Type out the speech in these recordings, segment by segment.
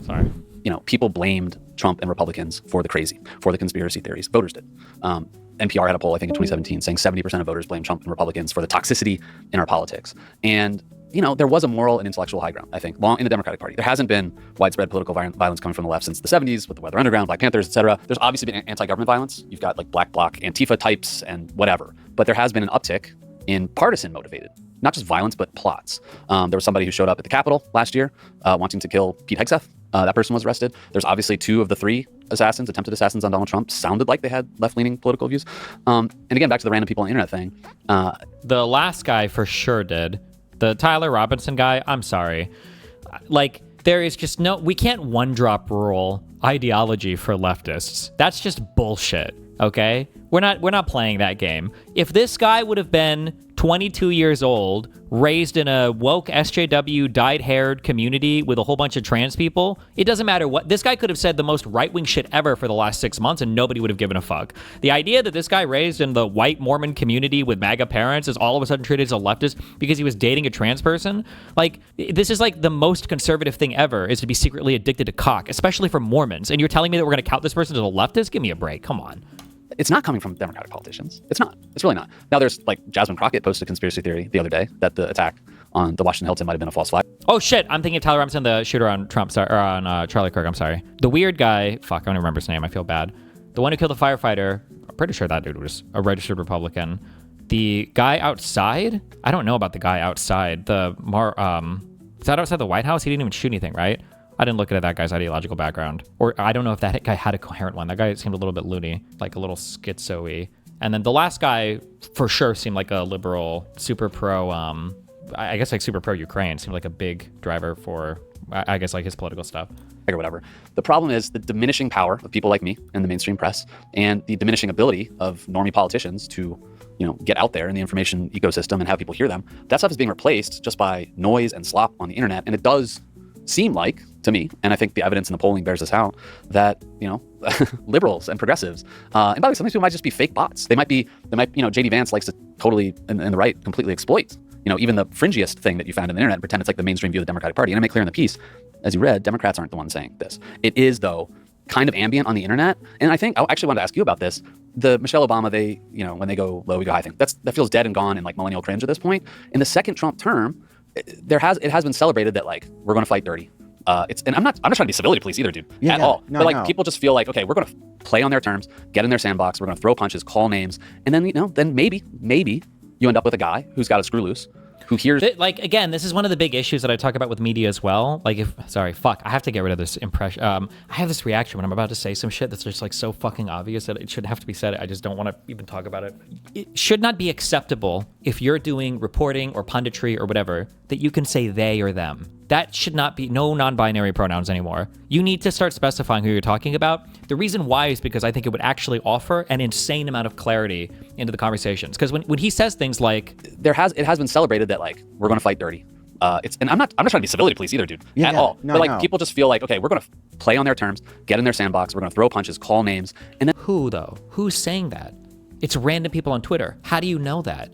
Sorry. People blamed Trump and Republicans for the crazy, for the conspiracy theories. Voters did. NPR had a poll, I think, in 2017 saying 70% of voters blame Trump and Republicans for the toxicity in our politics. And, there was a moral and intellectual high ground, I think, long in the Democratic Party. There hasn't been widespread political violence coming from the left since the 70s with the Weather Underground, Black Panthers, et cetera. There's obviously been anti-government violence. You've got like Black Bloc, Antifa types and whatever. But there has been an uptick in partisan motivated, not just violence, but plots. There was somebody who showed up at the Capitol last year wanting to kill Pete Hegseth. That person was arrested. There's obviously 2 of the 3 attempted assassins on Donald Trump sounded like they had left-leaning political views. And again, back to the random people on the internet thing. The last guy for sure did. The Tyler Robinson guy, I'm sorry. There is just we can't one-drop rule ideology for leftists. That's just bullshit, okay? We're not playing that game. If this guy would have been 22 years old, raised in a woke SJW dyed-haired community with a whole bunch of trans people, it doesn't matter what. This guy could have said the most right-wing shit ever for the last 6 months and nobody would have given a fuck. The idea that this guy raised in the white Mormon community with MAGA parents is all of a sudden treated as a leftist because he was dating a trans person, this is the most conservative thing ever, is to be secretly addicted to cock, especially for Mormons. And you're telling me that we're going to count this person as a leftist? Give me a break. Come on. It's not coming from Democratic politicians. It's not. It's really not. Now, there's Jasmine Crockett posted a conspiracy theory the other day that the attack on the Washington Hilton might have been a false flag. Oh, shit. I'm thinking of Tyler Robinson, the shooter on Trump, or on Charlie Kirk. I'm sorry. The weird guy. Fuck, I don't remember his name. I feel bad. The one who killed the firefighter. I'm pretty sure that dude was a registered Republican. The guy outside. I don't know about the guy outside. Is that outside the White House? He didn't even shoot anything, right? I didn't look at that guy's ideological background. Or I don't know if that guy had a coherent one. That guy seemed a little bit loony, like a little schizo-y. And then the last guy for sure seemed like a liberal, super pro, I guess super pro Ukraine. Seemed like a big driver for, I guess, his political stuff. Or whatever. The problem is the diminishing power of people like me and the mainstream press and the diminishing ability of normie politicians to, get out there in the information ecosystem and have people hear them. That stuff is being replaced just by noise and slop on the internet. And it does seem like, to me, and I think the evidence in the polling bears this out, that, liberals and progressives, and by the way, some of these people might just be fake bots. They might, JD Vance likes to totally, in the right, completely exploit, even the fringiest thing that you found on the internet and pretend it's like the mainstream view of the Democratic Party. And I make clear in the piece, as you read, Democrats aren't the ones saying this. It is, though, kind of ambient on the internet. And I think I actually wanted to ask you about this. The Michelle Obama, they, when they go low, we go high thing. That feels dead and gone and millennial cringe at this point. In the second Trump term, it has been celebrated that we're going to fight dirty. And I'm not trying to be civility police either, dude, at all. No, but people just feel okay, we're going to play on their terms, get in their sandbox, we're going to throw punches, call names, and then then maybe you end up with a guy who's got a screw loose, who hears. Again, this is one of the big issues that I talk about with media as well. I have to get rid of this impression. I have this reaction when I'm about to say some shit that's just so fucking obvious that it shouldn't have to be said. I just don't want to even talk about it. It should not be acceptable if you're doing reporting or punditry or whatever that you can say they or them. That should not be, no non-binary pronouns anymore. You need to start specifying who you're talking about. The reason why is because I think it would actually offer an insane amount of clarity into the conversations. Because when he says things like, it has been celebrated that we're going to fight dirty. And I'm not trying to be civility police either, dude, at all. No, but people just feel okay, we're going to play on their terms, get in their sandbox, we're going to throw punches, call names, and then who though? Who's saying that? It's random people on Twitter. How do you know that?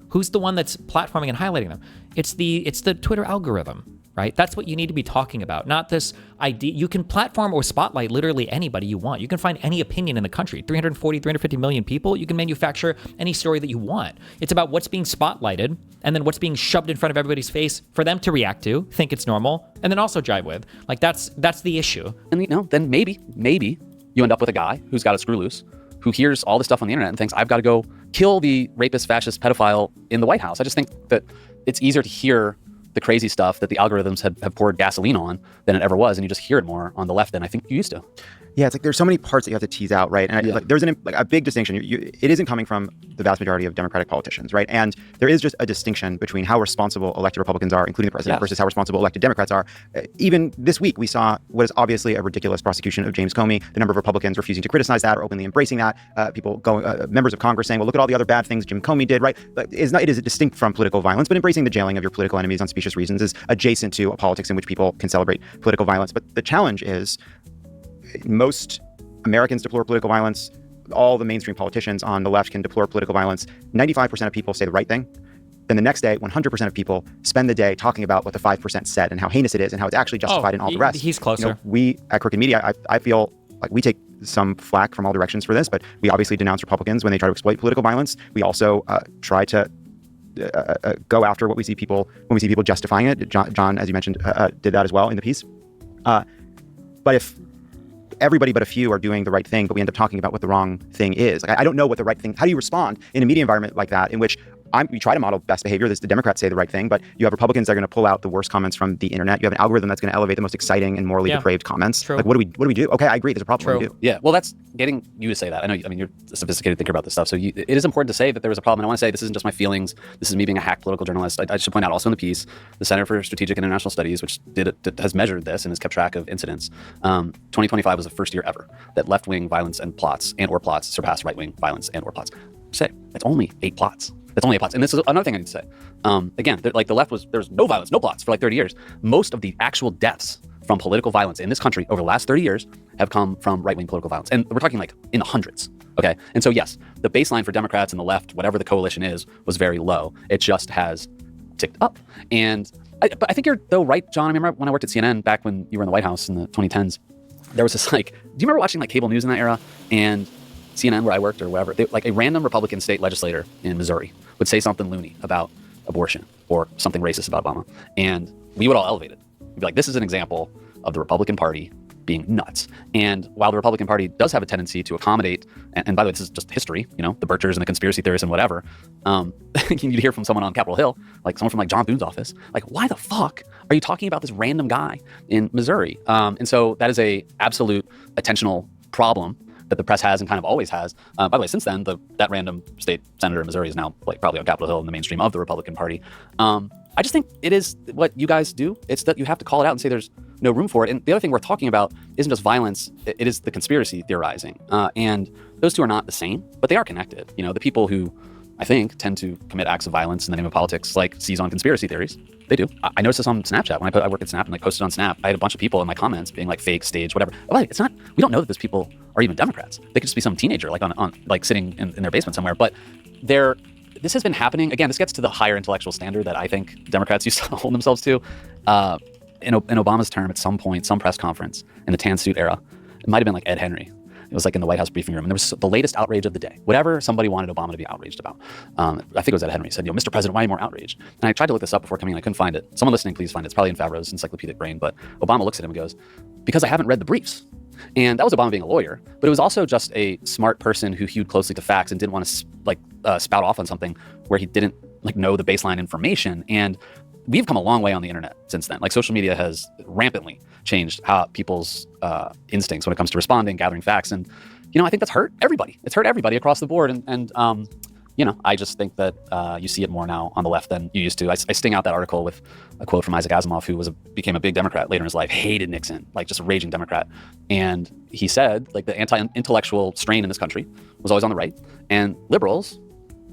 Who's the one that's platforming and highlighting them? It's the Twitter algorithm. Right? That's what you need to be talking about, not this idea. You can platform or spotlight literally anybody you want. You can find any opinion in the country. 350 million people. You can manufacture any story that you want. It's about what's being spotlighted and then what's being shoved in front of everybody's face for them to react to, think it's normal, and then also jive with. That's the issue. And then maybe you end up with a guy who's got a screw loose, who hears all this stuff on the internet and thinks, I've got to go kill the rapist, fascist, pedophile in the White House. I just think that it's easier to hear the crazy stuff that the algorithms have poured gasoline on than it ever was, and you just hear it more on the left than I think you used to. Yeah, it's there's so many parts that you have to tease out, right? And there's a big distinction. It isn't coming from the vast majority of Democratic politicians, right? And there is just a distinction between how responsible elected Republicans are, including the president, versus how responsible elected Democrats are. Even this week, we saw what is obviously a ridiculous prosecution of James Comey. The number of Republicans refusing to criticize that or openly embracing that. People going, members of Congress saying, "Well, look at all the other bad things Jim Comey did." Right? It is distinct from political violence, but embracing the jailing of your political enemies on specious reasons is adjacent to a politics in which people can celebrate political violence. But the challenge is most Americans deplore political violence. All the mainstream politicians on the left can deplore political violence. 95% of people say the right thing. then the next day, 100% of people spend the day talking about what the 5% said and how heinous it is and how it's actually justified in all the rest. He's closer. We at Crooked Media, I feel like we take some flack from all directions for this, but we obviously denounce Republicans when they try to exploit political violence. We also try to go after what we see people when we see people justifying it. John, as you mentioned, did that as well in the piece. But if everybody but a few are doing the right thing, but we end up talking about what the wrong thing is, like, I don't know what the right thing. How do you respond in a media environment like that, in which we try to model best behavior? The Democrats say the right thing, but you have Republicans that are going to pull out the worst comments from the internet. You have an algorithm that's going to elevate the most exciting and morally depraved comments. True. Like, what do we do? Okay, I agree. There's a problem. What do we do? Yeah, well, that's getting you to say that. I know. I mean, you're a sophisticated thinker about this stuff, so it is important to say that there was a problem. And I want to say this isn't just my feelings. This is me being a hack political journalist. I should point out also in the piece, the Center for Strategic and International Studies, which has measured this and has kept track of incidents. 2025 was the first year ever that left-wing violence and plots surpassed right-wing violence and/or plots. Say that's only 8 plots. That's only 8 plots. And this is another thing I need to say. Again, like the left there was no violence, no plots for like 30 years. Most of the actual deaths from political violence in this country over the last 30 years have come from right-wing political violence. And we're talking like in the hundreds. Okay. And so, yes, the baseline for Democrats and the left, whatever the coalition is, was very low. It just has ticked up. And but I think you're though right, John. I remember when I worked at CNN back when you were in the White House in the 2010s, there was this like, do you remember watching like cable news in that era? And CNN, where I worked or whatever, like a random Republican state legislator in Missouri would say something loony about abortion or something racist about Obama. And we would all elevate it. We'd be like, this is an example of the Republican Party being nuts. And while the Republican Party does have a tendency to accommodate, and by the way, this is just history, the Birchers and the conspiracy theorists and whatever, you'd hear from someone on Capitol Hill, like someone from like John Thun's office, like, why the fuck are you talking about this random guy in Missouri? And so that is a absolute attentional problem that the press has and kind of always has. By the way, since then, that random state senator in Missouri is now like probably on Capitol Hill in the mainstream of the Republican Party. I just think it is what you guys do. It's that you have to call it out and say there's no room for it. And the other thing we're talking about isn't just violence. It is the conspiracy theorizing. And those two are not the same, but they are connected. The people who I think tend to commit acts of violence in the name of politics, like seize on conspiracy theories. They do. I noticed this on Snapchat when I work at Snap and like posted on Snap. I had a bunch of people in my comments being like fake, stage, whatever. But it's not. We don't know that those people are even Democrats. They could just be some teenager like on like sitting in their basement somewhere. But this has been happening. Again, this gets to the higher intellectual standard that I think Democrats used to hold themselves to. In Obama's term, at some point, some press conference in the tan suit era, it might have been like Ed Henry. It was like in the White House briefing room, and there was the latest outrage of the day. Whatever somebody wanted Obama to be outraged about. I think it was Ed Henry said, Mr. President, why are you more outraged? And I tried to look this up before coming in. I couldn't find it. Someone listening, please find it. It's probably in Favreau's encyclopedic brain. But Obama looks at him and goes, because I haven't read the briefs. And that was Obama being a lawyer, but it was also just a smart person who hewed closely to facts and didn't want to spout off on something where he didn't know the baseline information. And we've come a long way on the internet since then. Like social media has rampantly changed how people's instincts when it comes to responding, gathering facts. And, I think that's hurt everybody. It's hurt everybody across the board. And I just think that you see it more now on the left than you used to. I sting out that article with a quote from Isaac Asimov, who became a big Democrat later in his life, hated Nixon, like just a raging Democrat. And he said, like, the anti-intellectual strain in this country was always on the right, and liberals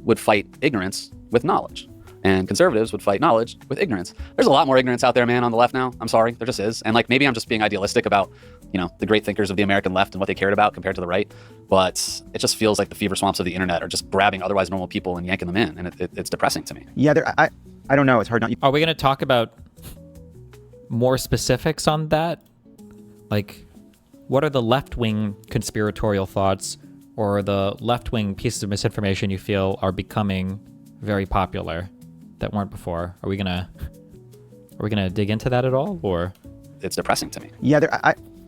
would fight ignorance with knowledge, and conservatives would fight knowledge with ignorance. There's a lot more ignorance out there, man, on the left now. I'm sorry, there just is. And like, maybe I'm just being idealistic about, the great thinkers of the American left and what they cared about compared to the right. But it just feels like the fever swamps of the internet are just grabbing otherwise normal people and yanking them in. And it's depressing to me. Yeah, I don't know. It's hard not. Are we going to talk about more specifics on that? Like, what are the left-wing conspiratorial thoughts or the left-wing pieces of misinformation you feel are becoming very popular that weren't before? Are we gonna dig into that at all, or? It's depressing to me. Yeah,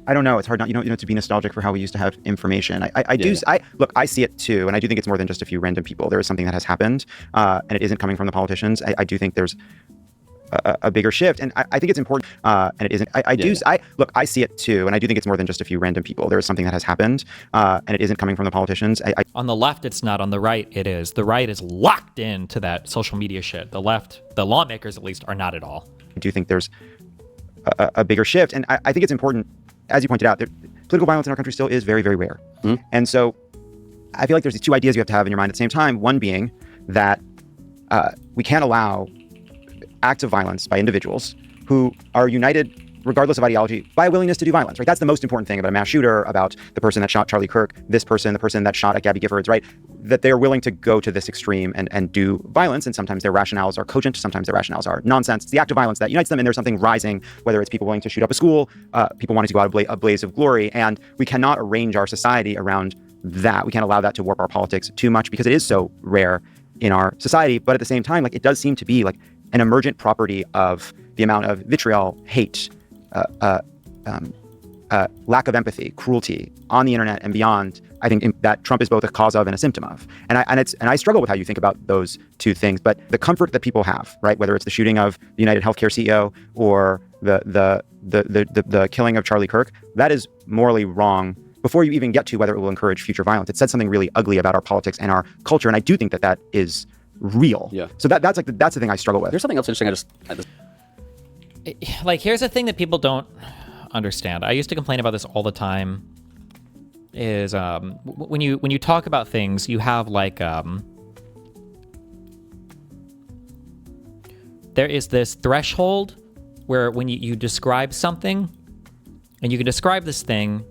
I don't know. It's hard not to be nostalgic for how we used to have information. I see it too, and I do think it's more than just a few random people. There is something that has happened, and it isn't coming from the politicians. I do think there's a bigger shift, and I think it's important, and it isn't. I see it too, and I do think it's more than just a few random people. There is something that has happened, and it isn't coming from the politicians. On the left, it's not. On the right, it is. The right is locked into that social media shit. The left, the lawmakers at least, are not at all. I do think there's a bigger shift, and I think it's important, as you pointed out, political violence in our country still is very, very rare. Mm-hmm. And so I feel like there's these two ideas you have to have in your mind at the same time. One being that we can't allow acts of violence by individuals who are united, regardless of ideology, by a willingness to do violence, right? That's the most important thing about a mass shooter, about the person that shot Charlie Kirk, the person that shot at Gabby Giffords, right? that they are willing to go to this extreme and do violence. And sometimes their rationales are cogent, sometimes their rationales are nonsense. It's the act of violence that unites them, and there's something rising, whether it's people willing to shoot up a school, people wanting to go out a blaze of glory. And we cannot arrange our society around that. We can't allow that to warp our politics too much because it is so rare in our society. But at the same time, like, it does seem to be like an emergent property of the amount of vitriol, hate, lack of empathy, cruelty on the internet and beyond. I think that Trump is both a cause of and a symptom of. And I struggle with how you think about those two things. But the comfort that people have, right, whether it's the shooting of the United Healthcare CEO or the killing of Charlie Kirk, that is morally wrong before you even get to whether it will encourage future violence. It said something really ugly about our politics and our culture. And I do think that is real. Yeah. So that's the thing I struggle with. There's something else interesting. Like, here's the thing that people don't understand. I used to complain about this all the time. Is when you talk about things, you have like there is this threshold where when you describe something, and you can describe this thing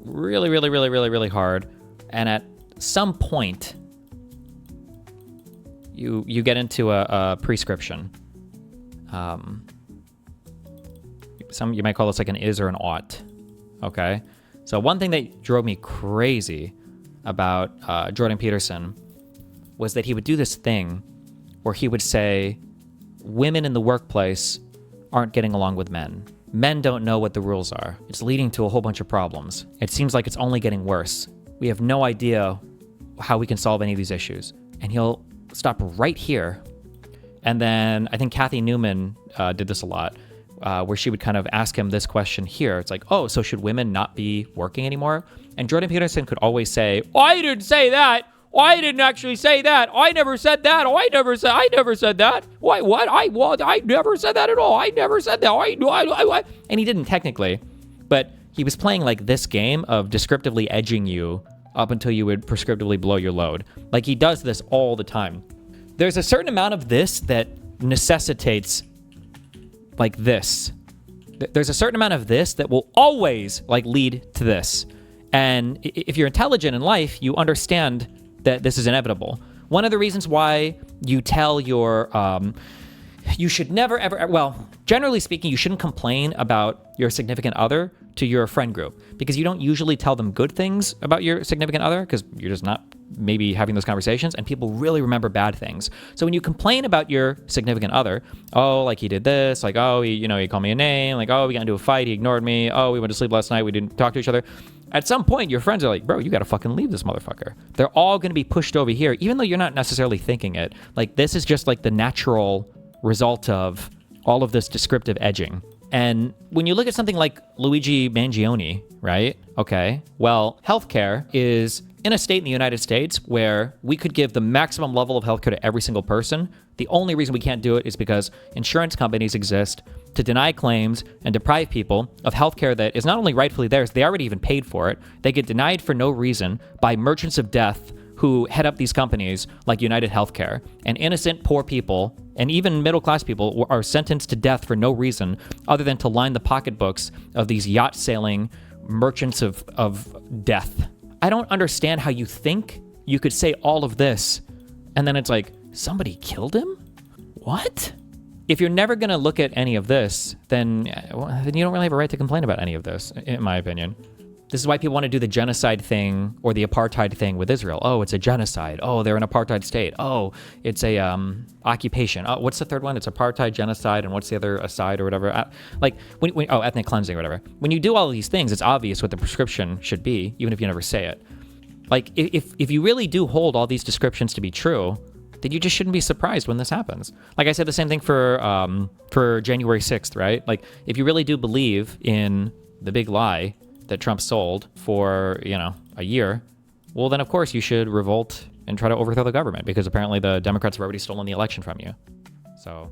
really, really, really, really, really hard, and at some point you get into a prescription. You might call this like an is or an ought. Okay. So one thing that drove me crazy about Jordan Peterson was that he would do this thing where he would say, women in the workplace aren't getting along with men. Men don't know what the rules are. It's leading to a whole bunch of problems. It seems like it's only getting worse. We have no idea how we can solve any of these issues. And he'll stop right here. And then I think Kathy Newman did this a lot. Where she would kind of ask him this question here. It's like, oh, so should women not be working anymore? And Jordan Peterson could always say, oh, I didn't say that. Oh, I didn't actually say that. I never said that. Oh, I never said that. Why? What? I never said that at all. I never said that. And he didn't technically, but he was playing like this game of descriptively edging you up until you would prescriptively blow your load. Like, he does this all the time. There's a certain amount of this that necessitates like this. There's a certain amount of this that will always like lead to this. And if you're intelligent in life, you understand that this is inevitable. One of the reasons why you tell your, you should never ever, well, generally speaking, you shouldn't complain about your significant other to your friend group, because you don't usually tell them good things about your significant other because you're just not maybe having those conversations, and people really remember bad things. So when you complain about your significant other, oh, like he did this, like, oh, he called me a name, like, oh, we got into a fight, he ignored me, oh, we went to sleep last night, we didn't talk to each other. At some point, your friends are like, bro, you got to fucking leave this motherfucker. They're all going to be pushed over here, even though you're not necessarily thinking it. Like, this is just like the natural result of all of this descriptive edging. And when you look at something like Luigi Mangione, right? Okay, well, healthcare is in a state in the United States where we could give the maximum level of healthcare to every single person. The only reason we can't do it is because insurance companies exist to deny claims and deprive people of healthcare that is not only rightfully theirs, they already even paid for it. They get denied for no reason by merchants of death who head up these companies like United Healthcare. And innocent, poor people, and even middle-class people are sentenced to death for no reason other than to line the pocketbooks of these yacht-sailing merchants of death. I don't understand how you think you could say all of this, and then it's like, somebody killed him? What? If you're never going to look at any of this, then you don't really have a right to complain about any of this, in my opinion. This is why people want to do the genocide thing or the apartheid thing with Israel. Oh, it's a genocide. Oh, they're an apartheid state. Oh, it's a occupation. Oh, what's the third one? It's apartheid, genocide, and what's the other aside or whatever? Ethnic cleansing or whatever. When you do all of these things, it's obvious what the prescription should be, even if you never say it. Like, if you really do hold all these descriptions to be true, then you just shouldn't be surprised when this happens. Like I said, the same thing for January 6th, right? Like, if you really do believe in the big lie that Trump sold for, a year, well, then of course you should revolt and try to overthrow the government, because apparently the Democrats have already stolen the election from you. So